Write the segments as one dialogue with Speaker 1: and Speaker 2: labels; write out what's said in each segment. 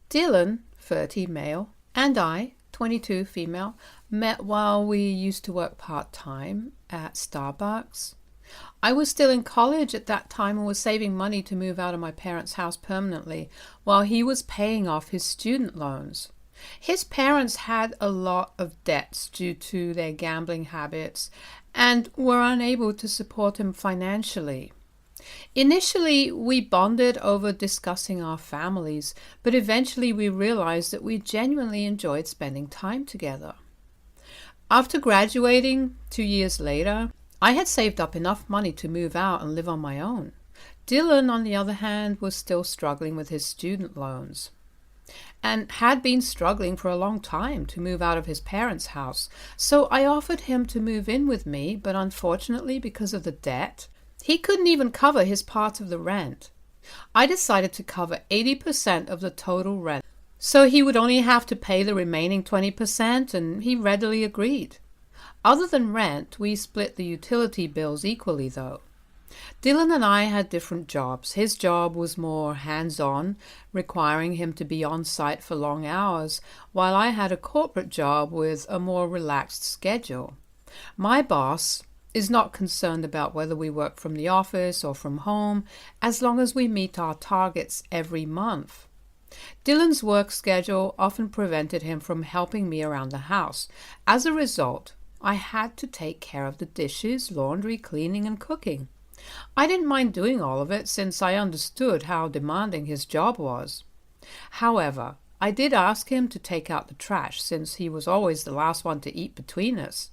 Speaker 1: Dylan, 30 male, and I, 22 female, met while we used to work part-time at Starbucks. I was still in college at that time and was saving money to move out of my parents' house permanently while he was paying off his student loans. His parents had a lot of debts due to their gambling habits and were unable to support him financially. Initially, we bonded over discussing our families, but eventually we realized that we genuinely enjoyed spending time together. After graduating 2 years later, I had saved up enough money to move out and live on my own. Dylan, on the other hand, was still struggling with his student loans and had been struggling for a long time to move out of his parents' house. So I offered him to move in with me, but unfortunately, because of the debt, he couldn't even cover his part of the rent. I decided to cover 80% of the total rent, so he would only have to pay the remaining 20%, and he readily agreed. Other than rent, we split the utility bills equally, though. Dylan and I had different jobs. His job was more hands-on, requiring him to be on site for long hours, while I had a corporate job with a more relaxed schedule. My boss is not concerned about whether we work from the office or from home, as long as we meet our targets every month. Dylan's work schedule often prevented him from helping me around the house. As a result, I had to take care of the dishes, laundry, cleaning, and cooking. I didn't mind doing all of it since I understood how demanding his job was. However, I did ask him to take out the trash since he was always the last one to eat between us.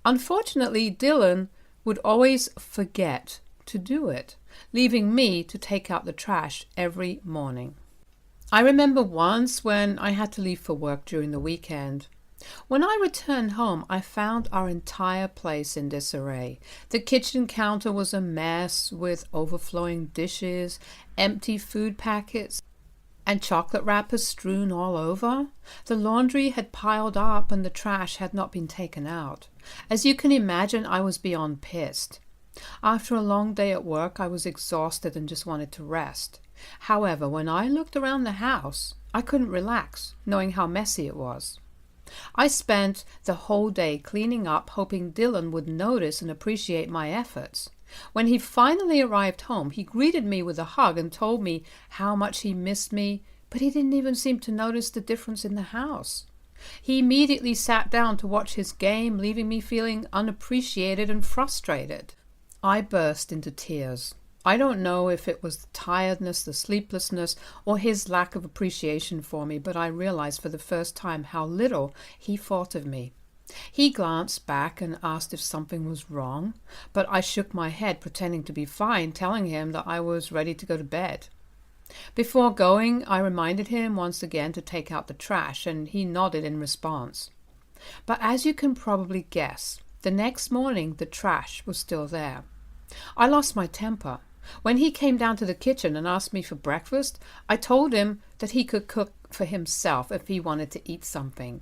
Speaker 1: Unfortunately, Dylan would always forget to do it, leaving me to take out the trash every morning. I remember once when I had to leave for work during the weekend. When I returned home, I found our entire place in disarray. The kitchen counter was a mess with overflowing dishes, empty food packets, and chocolate wrappers strewn all over. The laundry had piled up and the trash had not been taken out. As you can imagine, I was beyond pissed. After a long day at work, I was exhausted and just wanted to rest. However, when I looked around the house, I couldn't relax, knowing how messy it was. I spent the whole day cleaning up, hoping Dylan would notice and appreciate my efforts. When he finally arrived home, he greeted me with a hug and told me how much he missed me, but he didn't even seem to notice the difference in the house. He immediately sat down to watch his game, leaving me feeling unappreciated and frustrated. I burst into tears. I don't know if it was the tiredness, the sleeplessness, or his lack of appreciation for me, but I realized for the first time how little he thought of me. He glanced back and asked if something was wrong, but I shook my head, pretending to be fine, telling him that I was ready to go to bed. Before going, I reminded him once again to take out the trash, and he nodded in response. But as you can probably guess, the next morning the trash was still there. I lost my temper. When he came down to the kitchen and asked me for breakfast, I told him that he could cook for himself if he wanted to eat something.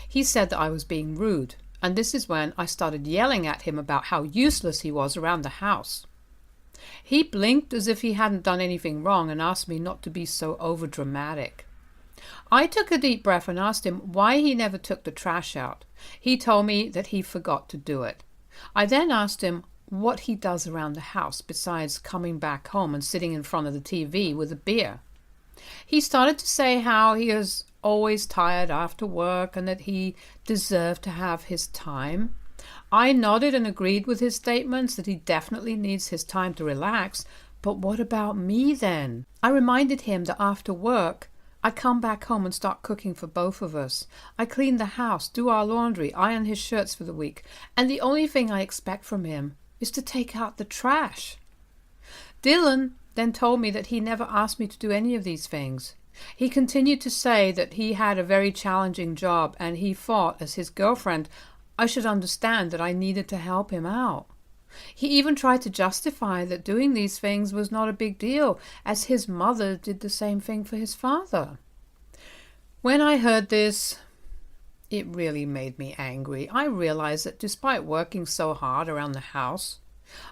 Speaker 1: He said that I was being rude, and this is when I started yelling at him about how useless he was around the house. He blinked as if he hadn't done anything wrong and asked me not to be so overdramatic. I took a deep breath and asked him why he never took the trash out. He told me that he forgot to do it. I then asked him what he does around the house besides coming back home and sitting in front of the TV with a beer. He started to say how he is always tired after work and that he deserved to have his time. I nodded and agreed with his statements that he definitely needs his time to relax, but what about me then? I reminded him that after work, I come back home and start cooking for both of us. I clean the house, do our laundry, iron his shirts for the week, and the only thing I expect from him is to take out the trash. Dylan then told me that he never asked me to do any of these things. He continued to say that he had a very challenging job and he thought, as his girlfriend, I should understand that I needed to help him out. He even tried to justify that doing these things was not a big deal, as his mother did the same thing for his father. When I heard this, it really made me angry. I realized that despite working so hard around the house,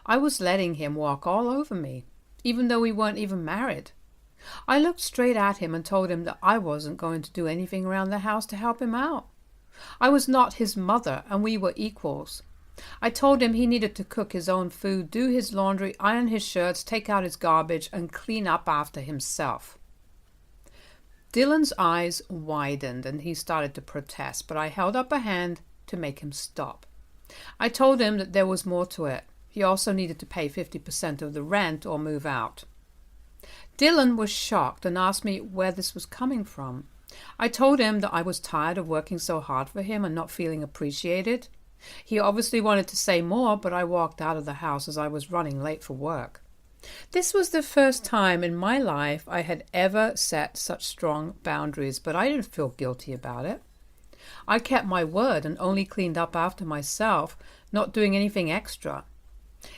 Speaker 1: I was letting him walk all over me, even though we weren't even married. I looked straight at him and told him that I wasn't going to do anything around the house to help him out. I was not his mother, and we were equals. I told him he needed to cook his own food, do his laundry, iron his shirts, take out his garbage, and clean up after himself. Dylan's eyes widened and he started to protest, but I held up a hand to make him stop. I told him that there was more to it. He also needed to pay 50% of the rent or move out. Dylan was shocked and asked me where this was coming from. I told him that I was tired of working so hard for him and not feeling appreciated. He obviously wanted to say more, but I walked out of the house as I was running late for work. This was the first time in my life I had ever set such strong boundaries, but I didn't feel guilty about it. I kept my word and only cleaned up after myself, not doing anything extra.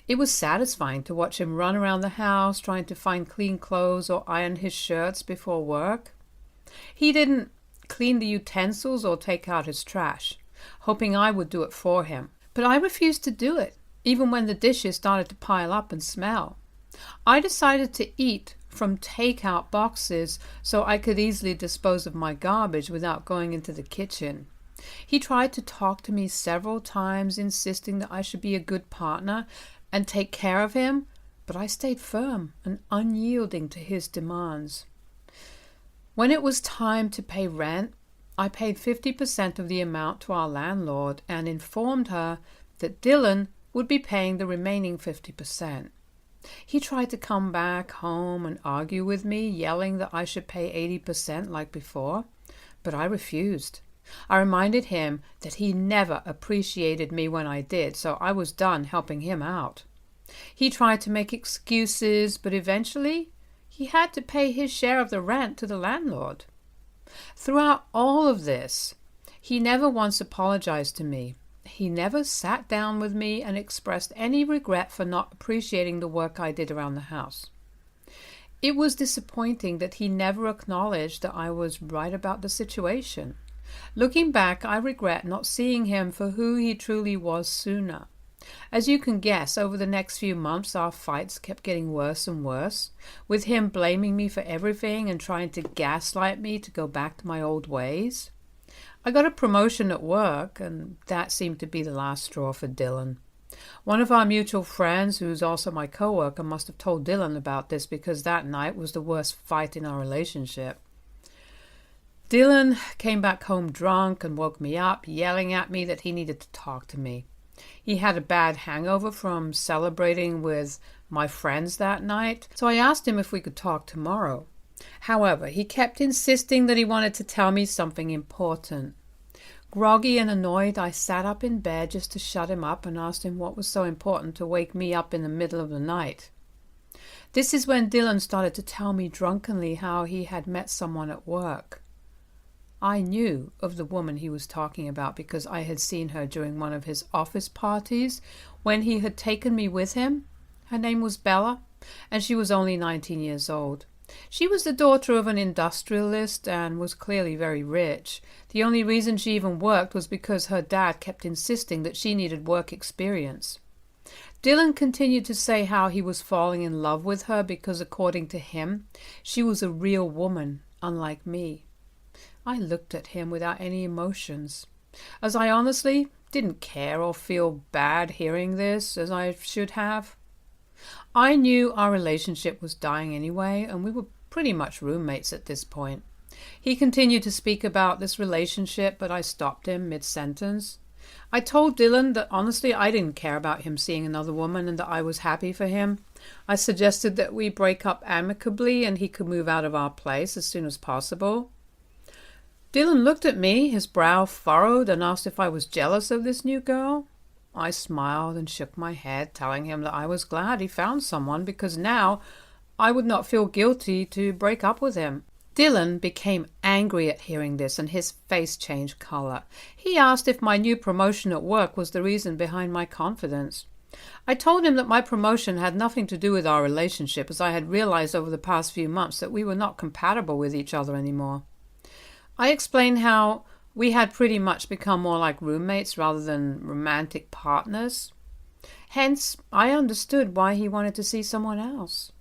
Speaker 1: It was satisfying to watch him run around the house trying to find clean clothes or iron his shirts before work. He didn't clean the utensils or take out his trash, hoping I would do it for him. But I refused to do it, even when the dishes started to pile up and smell. I decided to eat from takeout boxes so I could easily dispose of my garbage without going into the kitchen. He tried to talk to me several times, insisting that I should be a good partner and take care of him, but I stayed firm and unyielding to his demands. When it was time to pay rent, I paid 50% of the amount to our landlord and informed her that Dylan would be paying the remaining 50%. He tried to come back home and argue with me, yelling that I should pay 80% like before, but I refused. I reminded him that he never appreciated me when I did, so I was done helping him out. He tried to make excuses, but eventually he had to pay his share of the rent to the landlord. Throughout all of this, he never once apologized to me. He never sat down with me and expressed any regret for not appreciating the work I did around the house. It was disappointing that he never acknowledged that I was right about the situation. Looking back, I regret not seeing him for who he truly was sooner. As you can guess, over the next few months, our fights kept getting worse and worse, with him blaming me for everything and trying to gaslight me to go back to my old ways. I got a promotion at work, and that seemed to be the last straw for Dylan. One of our mutual friends, who's also my coworker, must have told Dylan about this because that night was the worst fight in our relationship. Dylan came back home drunk and woke me up, yelling at me that he needed to talk to me. He had a bad hangover from celebrating with my friends that night, so I asked him if we could talk tomorrow. However, he kept insisting that he wanted to tell me something important. Groggy and annoyed, I sat up in bed just to shut him up and asked him what was so important to wake me up in the middle of the night. This is when Dylan started to tell me drunkenly how he had met someone at work. I knew of the woman he was talking about because I had seen her during one of his office parties when he had taken me with him. Her name was Bella, and she was only 19 years old. She was the daughter of an industrialist and was clearly very rich. The only reason she even worked was because her dad kept insisting that she needed work experience. Dylan continued to say how he was falling in love with her because, according to him, she was a real woman, unlike me. I looked at him without any emotions, as I honestly didn't care or feel bad hearing this, as I should have. I knew our relationship was dying anyway, and we were pretty much roommates at this point. He continued to speak about this relationship, but I stopped him mid-sentence. I told Dylan that honestly I didn't care about him seeing another woman and that I was happy for him. I suggested that we break up amicably and he could move out of our place as soon as possible. Dylan looked at me, his brow furrowed, and asked if I was jealous of this new girl. I smiled and shook my head, telling him that I was glad he found someone because now I would not feel guilty to break up with him. Dylan became angry at hearing this, and his face changed color. He asked if my new promotion at work was the reason behind my confidence. I told him that my promotion had nothing to do with our relationship, as I had realized over the past few months that we were not compatible with each other anymore. I explained how we had pretty much become more like roommates rather than romantic partners. Hence, I understood why he wanted to see someone else.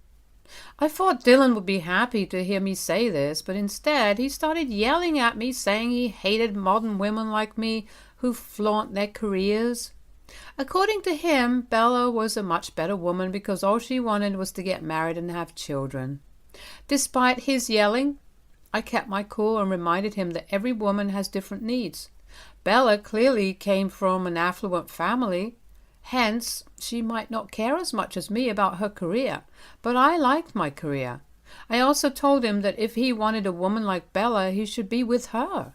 Speaker 1: I thought Dylan would be happy to hear me say this, but instead he started yelling at me, saying he hated modern women like me who flaunt their careers. According to him, Bella was a much better woman because all she wanted was to get married and have children. Despite his yelling, I kept my cool and reminded him that every woman has different needs. Bella clearly came from an affluent family. Hence, she might not care as much as me about her career, but I liked my career. I also told him that if he wanted a woman like Bella, he should be with her.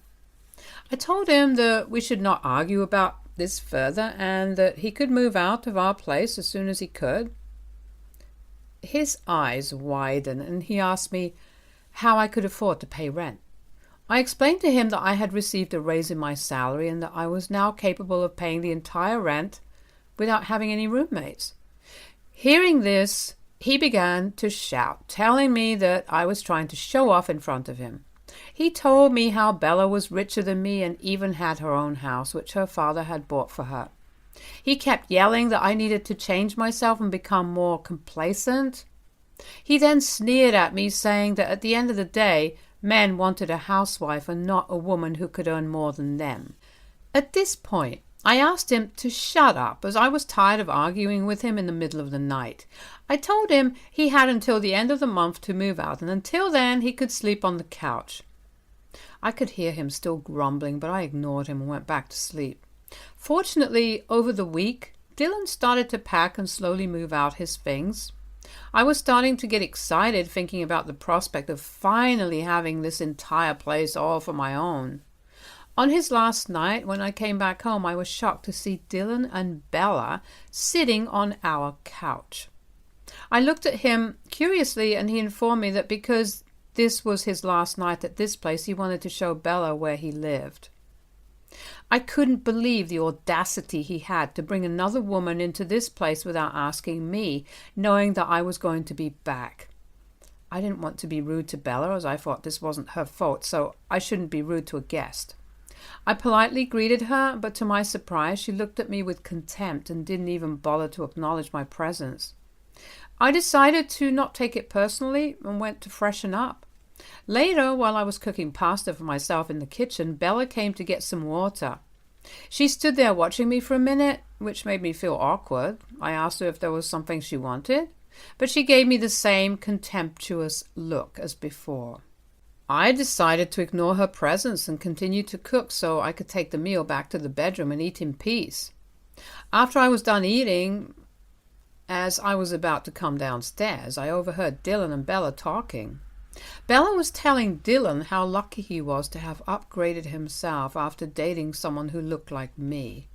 Speaker 1: I told him that we should not argue about this further and that he could move out of our place as soon as he could. His eyes widened and he asked me how I could afford to pay rent. I explained to him that I had received a raise in my salary and that I was now capable of paying the entire rent without having any roommates. Hearing this, he began to shout, telling me that I was trying to show off in front of him. He told me how Bella was richer than me and even had her own house, which her father had bought for her. He kept yelling that I needed to change myself and become more complacent. He then sneered at me, saying that at the end of the day, men wanted a housewife and not a woman who could earn more than them. At this point, I asked him to shut up, as I was tired of arguing with him in the middle of the night. I told him he had until the end of the month to move out, and until then he could sleep on the couch. I could hear him still grumbling, but I ignored him and went back to sleep. Fortunately, over the week, Dylan started to pack and slowly move out his things. I was starting to get excited thinking about the prospect of finally having this entire place all for my own. On his last night, when I came back home, I was shocked to see Dylan and Bella sitting on our couch. I looked at him curiously and he informed me that because this was his last night at this place, he wanted to show Bella where he lived. I couldn't believe the audacity he had to bring another woman into this place without asking me, knowing that I was going to be back. I didn't want to be rude to Bella, as I thought this wasn't her fault, so I shouldn't be rude to a guest. I politely greeted her, but to my surprise, she looked at me with contempt and didn't even bother to acknowledge my presence. I decided to not take it personally and went to freshen up. Later, while I was cooking pasta for myself in the kitchen, Bella came to get some water. She stood there watching me for a minute, which made me feel awkward. I asked her if there was something she wanted, but she gave me the same contemptuous look as before. I decided to ignore her presence and continue to cook so I could take the meal back to the bedroom and eat in peace. After I was done eating, as I was about to come downstairs, I overheard Dylan and Bella talking. Bella was telling Dylan how lucky he was to have upgraded himself after dating someone who looked like me.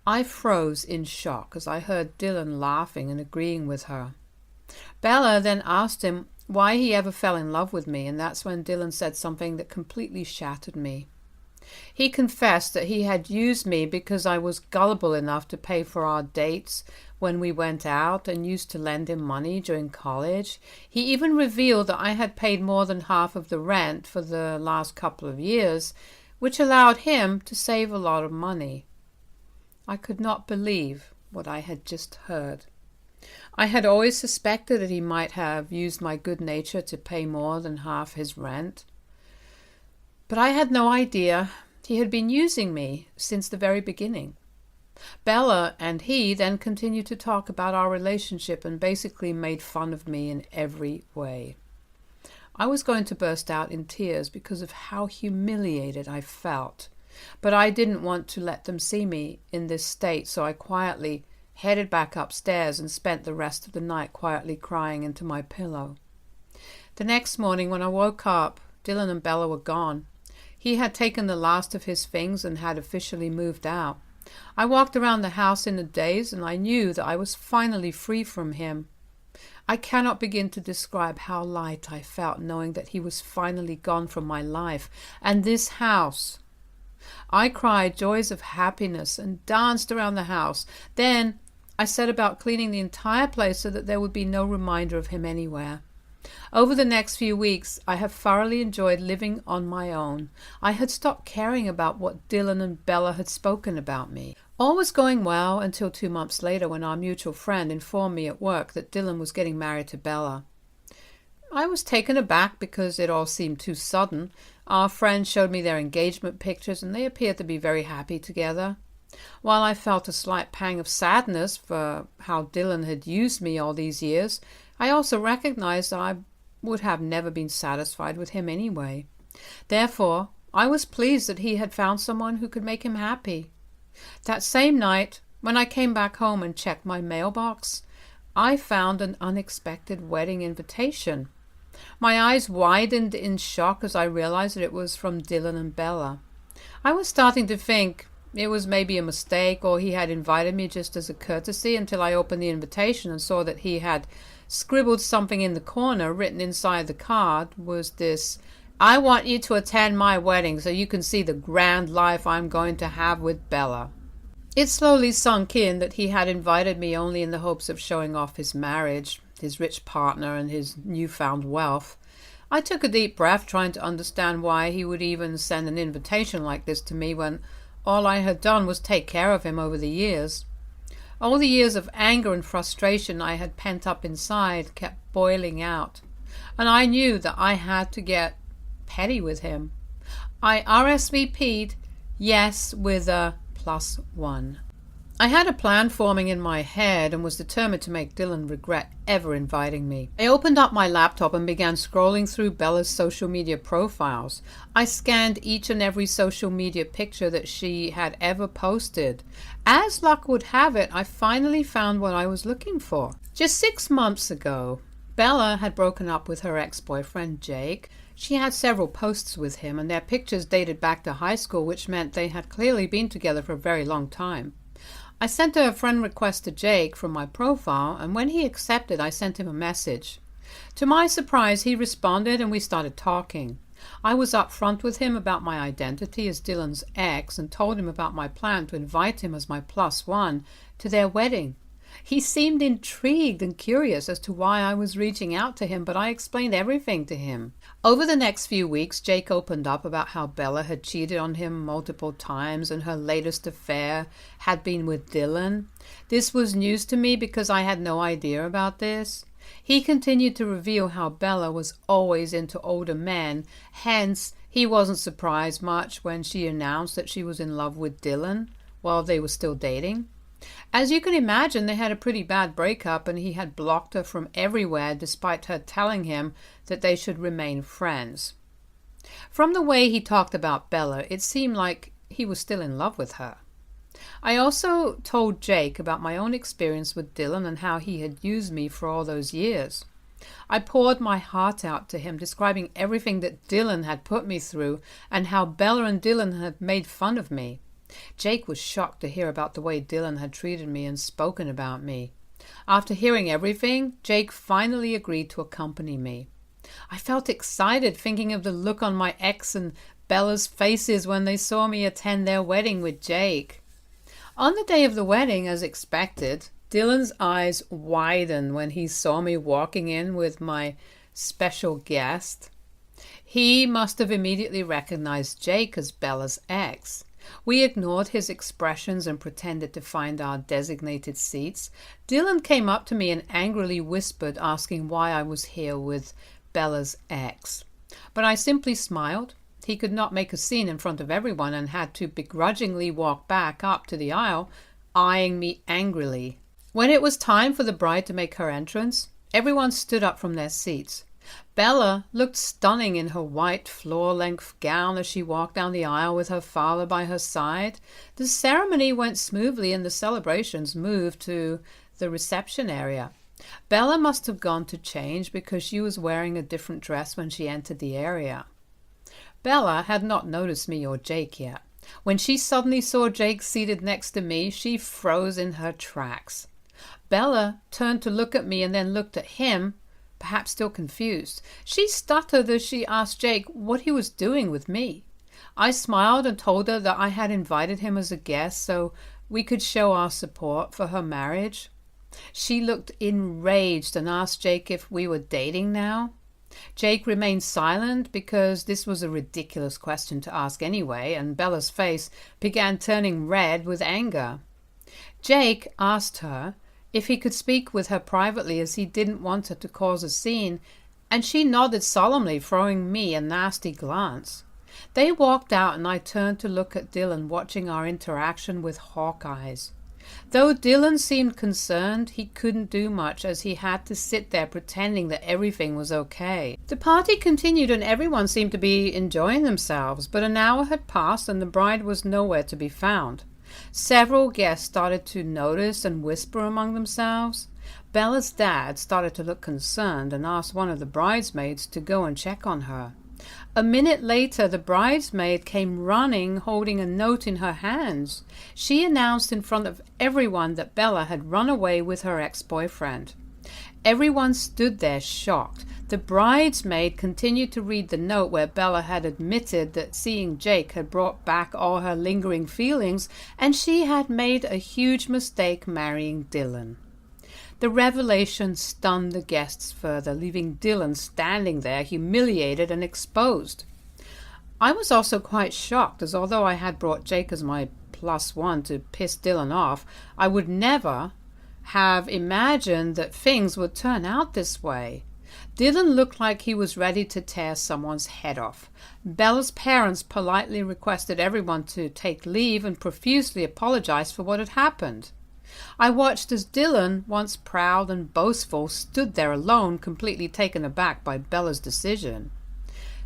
Speaker 1: I froze in shock as I heard Dylan laughing and agreeing with her. Bella then asked him why he ever fell in love with me, and that's when Dylan said something that completely shattered me. He confessed that he had used me because I was gullible enough to pay for our dates when we went out and used to lend him money during college. He even revealed that I had paid more than half of the rent for the last couple of years, which allowed him to save a lot of money. I could not believe what I had just heard. I had always suspected that he might have used my good nature to pay more than half his rent. But I had no idea he had been using me since the very beginning. Bella and he then continued to talk about our relationship and basically made fun of me in every way. I was going to burst out in tears because of how humiliated I felt, but I didn't want to let them see me in this state, so I quietly headed back upstairs and spent the rest of the night quietly crying into my pillow. The next morning when I woke up, Dylan and Bella were gone. He had taken the last of his things and had officially moved out. I walked around the house in a daze, and I knew that I was finally free from him. I cannot begin to describe how light I felt knowing that he was finally gone from my life and this house. I cried joys of happiness and danced around the house. Then I set about cleaning the entire place so that there would be no reminder of him anywhere. Over the next few weeks, I have thoroughly enjoyed living on my own. I had stopped caring about what Dylan and Bella had spoken about me. All was going well until 2 months later when our mutual friend informed me at work that Dylan was getting married to Bella. I was taken aback because it all seemed too sudden. Our friend showed me their engagement pictures and they appeared to be very happy together. While I felt a slight pang of sadness for how Dylan had used me all these years, I also recognized I would have never been satisfied with him anyway. Therefore, I was pleased that he had found someone who could make him happy. That same night, when I came back home and checked my mailbox, I found an unexpected wedding invitation. My eyes widened in shock as I realized that it was from Dylan and Bella. I was starting to think it was maybe a mistake or he had invited me just as a courtesy until I opened the invitation and saw that he had scribbled something in the corner. Written inside the card was this: "I want you to attend my wedding so you can see the grand life I'm going to have with Bella." It slowly sunk in that he had invited me only in the hopes of showing off his marriage, his rich partner, and his newfound wealth. I took a deep breath, trying to understand why he would even send an invitation like this to me when all I had done was take care of him over the years. All the years of anger and frustration I had pent up inside kept boiling out, and I knew that I had to get petty with him. I RSVP'd yes with a +1. I had a plan forming in my head and was determined to make Dylan regret ever inviting me. I opened up my laptop and began scrolling through Bella's social media profiles. I scanned each and every social media picture that she had ever posted. As luck would have it, I finally found what I was looking for. Just 6 months ago, Bella had broken up with her ex-boyfriend Jake. She had several posts with him, and their pictures dated back to high school, which meant they had clearly been together for a very long time. I sent a friend request to Jake from my profile, and when he accepted, I sent him a message. To my surprise, he responded and we started talking. I was upfront with him about my identity as Dylan's ex and told him about my plan to invite him as my +1 to their wedding. He seemed intrigued and curious as to why I was reaching out to him, but I explained everything to him. Over the next few weeks, Jake opened up about how Bella had cheated on him multiple times and her latest affair had been with Dylan. This was news to me because I had no idea about this. He continued to reveal how Bella was always into older men, hence he wasn't surprised much when she announced that she was in love with Dylan while they were still dating. As you can imagine, they had a pretty bad breakup and he had blocked her from everywhere despite her telling him that they should remain friends. From the way he talked about Bella, it seemed like he was still in love with her. I also told Jake about my own experience with Dylan and how he had used me for all those years. I poured my heart out to him, describing everything that Dylan had put me through and how Bella and Dylan had made fun of me. Jake was shocked to hear about the way Dylan had treated me and spoken about me. After hearing everything, Jake finally agreed to accompany me. I felt excited thinking of the look on my ex and Bella's faces when they saw me attend their wedding with Jake. On the day of the wedding, as expected, Dylan's eyes widened when he saw me walking in with my special guest. He must have immediately recognized Jake as Bella's ex. We ignored his expressions and pretended to find our designated seats. Dylan came up to me and angrily whispered, asking why I was here with Bella's ex. But I simply smiled. He could not make a scene in front of everyone and had to begrudgingly walk back up to the aisle, eyeing me angrily. When it was time for the bride to make her entrance, everyone stood up from their seats. Bella looked stunning in her white floor-length gown as she walked down the aisle with her father by her side. The ceremony went smoothly and the celebrations moved to the reception area. Bella must have gone to change because she was wearing a different dress when she entered the area. Bella had not noticed me or Jake yet. When she suddenly saw Jake seated next to me, she froze in her tracks. Bella turned to look at me and then looked at him, perhaps still confused. She stuttered as she asked Jake what he was doing with me. I smiled and told her that I had invited him as a guest so we could show our support for her marriage. She looked enraged and asked Jake if we were dating now. Jake remained silent because this was a ridiculous question to ask anyway, and Bella's face began turning red with anger. Jake asked her if he could speak with her privately as he didn't want her to cause a scene, and she nodded solemnly, throwing me a nasty glance. They walked out and I turned to look at Dylan, watching our interaction with hawk eyes. Though Dylan seemed concerned, he couldn't do much as he had to sit there pretending that everything was okay. The party continued and everyone seemed to be enjoying themselves, but an hour had passed and the bride was nowhere to be found. Several guests started to notice and whisper among themselves. Bella's dad started to look concerned and asked one of the bridesmaids to go and check on her. A minute later, the bridesmaid came running, holding a note in her hands. She announced in front of everyone that Bella had run away with her ex-boyfriend. Everyone stood there shocked. The bridesmaid continued to read the note where Bella had admitted that seeing Jake had brought back all her lingering feelings and she had made a huge mistake marrying Dylan. The revelation stunned the guests further, leaving Dylan standing there humiliated and exposed. I was also quite shocked, as although I had brought Jake as my +1 to piss Dylan off, I would never have imagined that things would turn out this way. Dylan looked like he was ready to tear someone's head off. Bella's parents politely requested everyone to take leave and profusely apologized for what had happened. I watched as Dylan, once proud and boastful, stood there alone, completely taken aback by Bella's decision.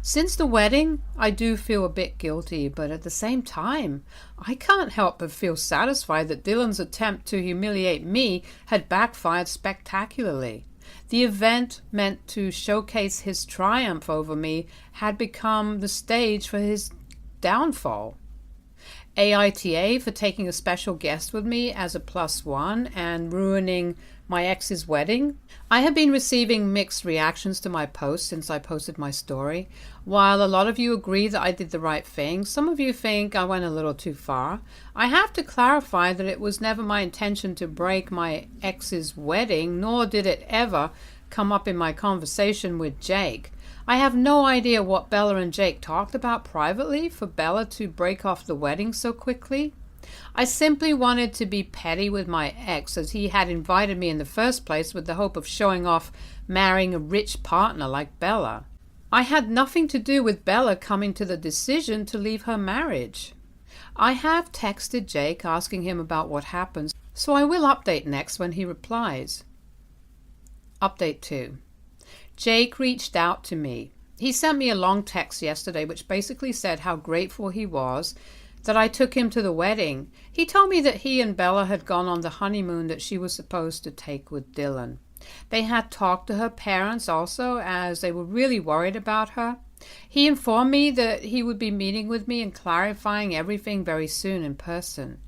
Speaker 1: Since the wedding, I do feel a bit guilty, but at the same time, I can't help but feel satisfied that Dylan's attempt to humiliate me had backfired spectacularly. The event meant to showcase his triumph over me had become the stage for his downfall. AITA for taking a special guest with me as a +1 and ruining my ex's wedding. I have been receiving mixed reactions to my post since I posted my story. While a lot of you agree that I did the right thing, some of you think I went a little too far. I have to clarify that it was never my intention to break my ex's wedding, nor did it ever come up in my conversation with Jake. I have no idea what Bella and Jake talked about privately for Bella to break off the wedding so quickly. I simply wanted to be petty with my ex, as he had invited me in the first place with the hope of showing off marrying a rich partner like Bella. I had nothing to do with Bella coming to the decision to leave her marriage. I have texted Jake asking him about what happened, so I will update next when he replies. Update 2. Jake reached out to me. He sent me a long text yesterday which basically said how grateful he was that I took him to the wedding. He told me that he and Bella had gone on the honeymoon that she was supposed to take with Dylan. They had talked to her parents also, as they were really worried about her. He informed me that he would be meeting with me and clarifying everything very soon in person.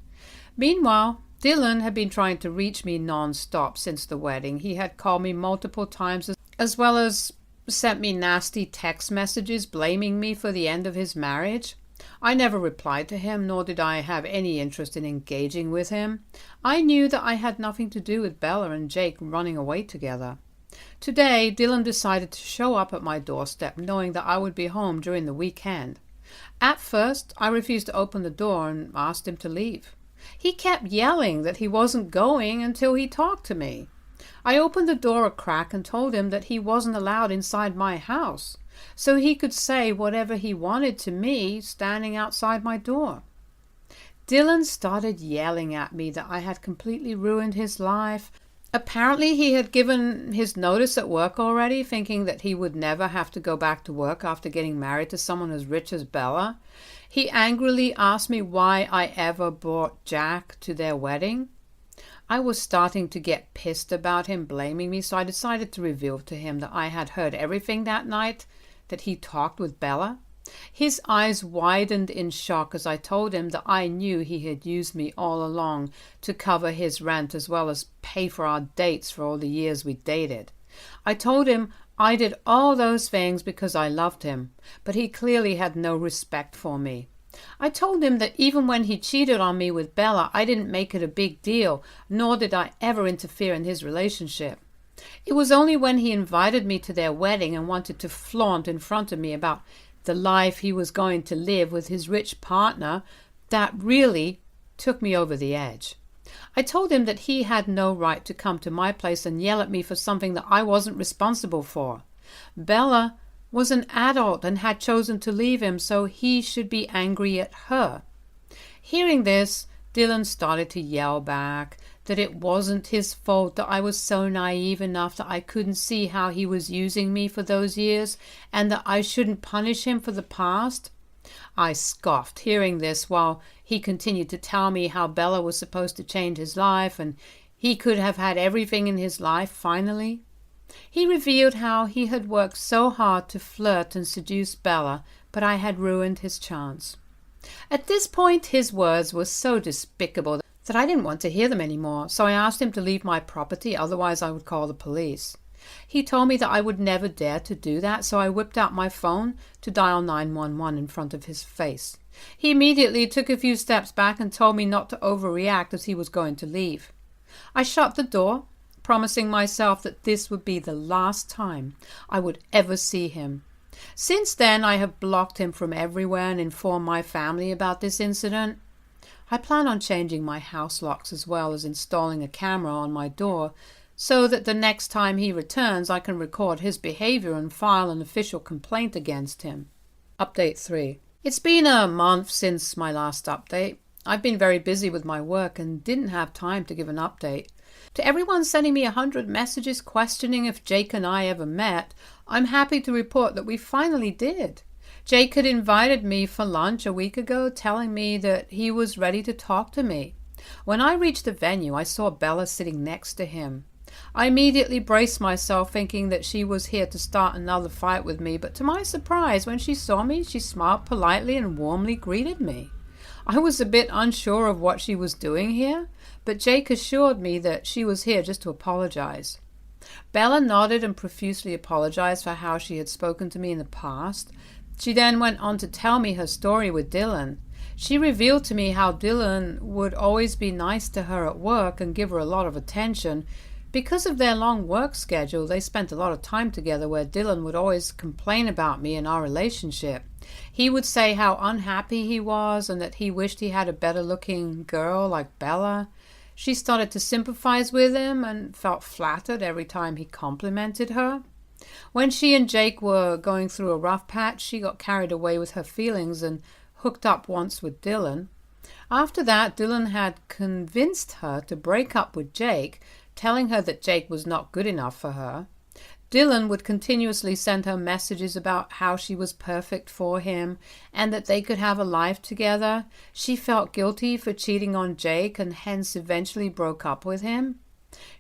Speaker 1: Meanwhile, Dylan had been trying to reach me non-stop since the wedding. He had called me multiple times as well as sent me nasty text messages blaming me for the end of his marriage. I never replied to him, nor did I have any interest in engaging with him. I knew that I had nothing to do with Bella and Jake running away together. Today, Dylan decided to show up at my doorstep, knowing that I would be home during the weekend. At first, I refused to open the door and asked him to leave. He kept yelling that he wasn't going until he talked to me. I opened the door a crack and told him that he wasn't allowed inside my house, so he could say whatever he wanted to me standing outside my door. Dylan started yelling at me that I had completely ruined his life. Apparently he had given his notice at work already, thinking that he would never have to go back to work after getting married to someone as rich as Bella. He angrily asked me why I ever brought Jack to their wedding. I was starting to get pissed about him blaming me, so I decided to reveal to him that I had heard everything that night, that he talked with Bella. His eyes widened in shock as I told him that I knew he had used me all along to cover his rent as well as pay for our dates for all the years we dated. I told him I did all those things because I loved him, but he clearly had no respect for me. I told him that even when he cheated on me with Bella, I didn't make it a big deal, nor did I ever interfere in his relationship. It was only when he invited me to their wedding and wanted to flaunt in front of me about the life he was going to live with his rich partner that really took me over the edge. I told him that he had no right to come to my place and yell at me for something that I wasn't responsible for. Bella was an adult and had chosen to leave him, so he should be angry at her. Hearing this, Dylan started to yell back that it wasn't his fault, that I was so naive enough that I couldn't see how he was using me for those years, and that I shouldn't punish him for the past. I scoffed hearing this, while he continued to tell me how Bella was supposed to change his life and he could have had everything in his life finally. He revealed how he had worked so hard to flirt and seduce Bella, but I had ruined his chance. At this point, his words were so despicable that I didn't want to hear them anymore, so I asked him to leave my property, otherwise I would call the police. He told me that I would never dare to do that, so I whipped out my phone to dial 911 in front of his face. He immediately took a few steps back and told me not to overreact as he was going to leave. I shut the door, promising myself that this would be the last time I would ever see him. Since then, I have blocked him from everywhere and informed my family about this incident. I plan on changing my house locks as well as installing a camera on my door so that the next time he returns I can record his behavior and file an official complaint against him. Update 3. It's been a month since my last update. I've been very busy with my work and didn't have time to give an update. To everyone sending me 100 messages questioning if Jake and I ever met, I'm happy to report that we finally did. Jake had invited me for lunch a week ago, telling me that he was ready to talk to me. When I reached the venue, I saw Bella sitting next to him. I immediately braced myself, thinking that she was here to start another fight with me, but to my surprise, when she saw me, she smiled politely and warmly greeted me. I was a bit unsure of what she was doing here, but Jake assured me that she was here just to apologize. Bella nodded and profusely apologized for how she had spoken to me in the past. She then went on to tell me her story with Dylan. She revealed to me how Dylan would always be nice to her at work and give her a lot of attention. Because of their long work schedule, they spent a lot of time together where Dylan would always complain about me and our relationship. He would say how unhappy he was and that he wished he had a better-looking girl like Bella. She started to sympathize with him and felt flattered every time he complimented her. When she and Jake were going through a rough patch, she got carried away with her feelings and hooked up once with Dylan. After that, Dylan had convinced her to break up with Jake, telling her that Jake was not good enough for her. Dylan would continuously send her messages about how she was perfect for him and that they could have a life together. She felt guilty for cheating on Jake and hence eventually broke up with him.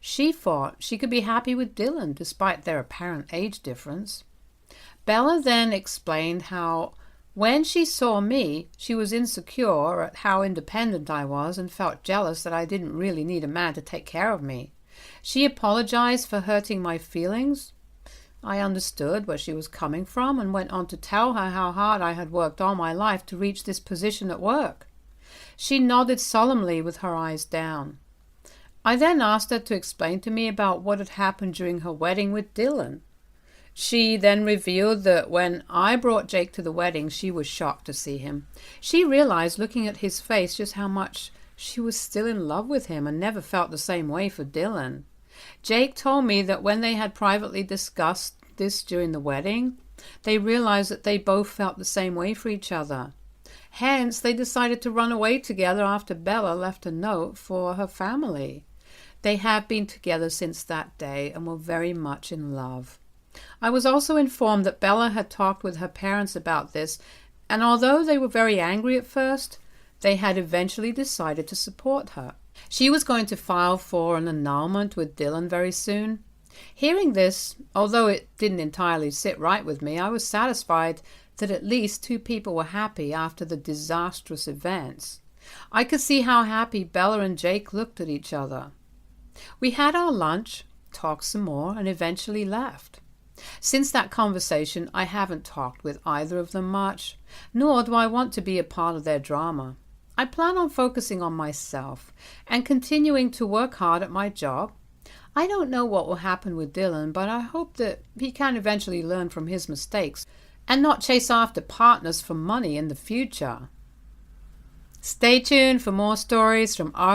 Speaker 1: She thought she could be happy with Dylan despite their apparent age difference. Bella then explained how when she saw me, she was insecure at how independent I was and felt jealous that I didn't really need a man to take care of me. She apologized for hurting my feelings. I understood where she was coming from and went on to tell her how hard I had worked all my life to reach this position at work. She nodded solemnly with her eyes down. I then asked her to explain to me about what had happened during her wedding with Dylan. She then revealed that when I brought Jake to the wedding, she was shocked to see him. She realized, looking at his face, just how much she was still in love with him and never felt the same way for Dylan. Jake told me that when they had privately discussed this during the wedding, they realized that they both felt the same way for each other. Hence, they decided to run away together after Bella left a note for her family. They have been together since that day and were very much in love. I was also informed that Bella had talked with her parents about this, and although they were very angry at first, they had eventually decided to support her. She was going to file for an annulment with Dylan very soon. Hearing this, although it didn't entirely sit right with me, I was satisfied that at least two people were happy after the disastrous events. I could see how happy Bella and Jake looked at each other. We had our lunch, talked some more, and eventually left. Since that conversation, I haven't talked with either of them much, nor do I want to be a part of their drama. I plan on focusing on myself and continuing to work hard at my job. I don't know what will happen with Dylan, but I hope that he can eventually learn from his mistakes and not chase after partners for money in the future. Stay tuned for more stories from our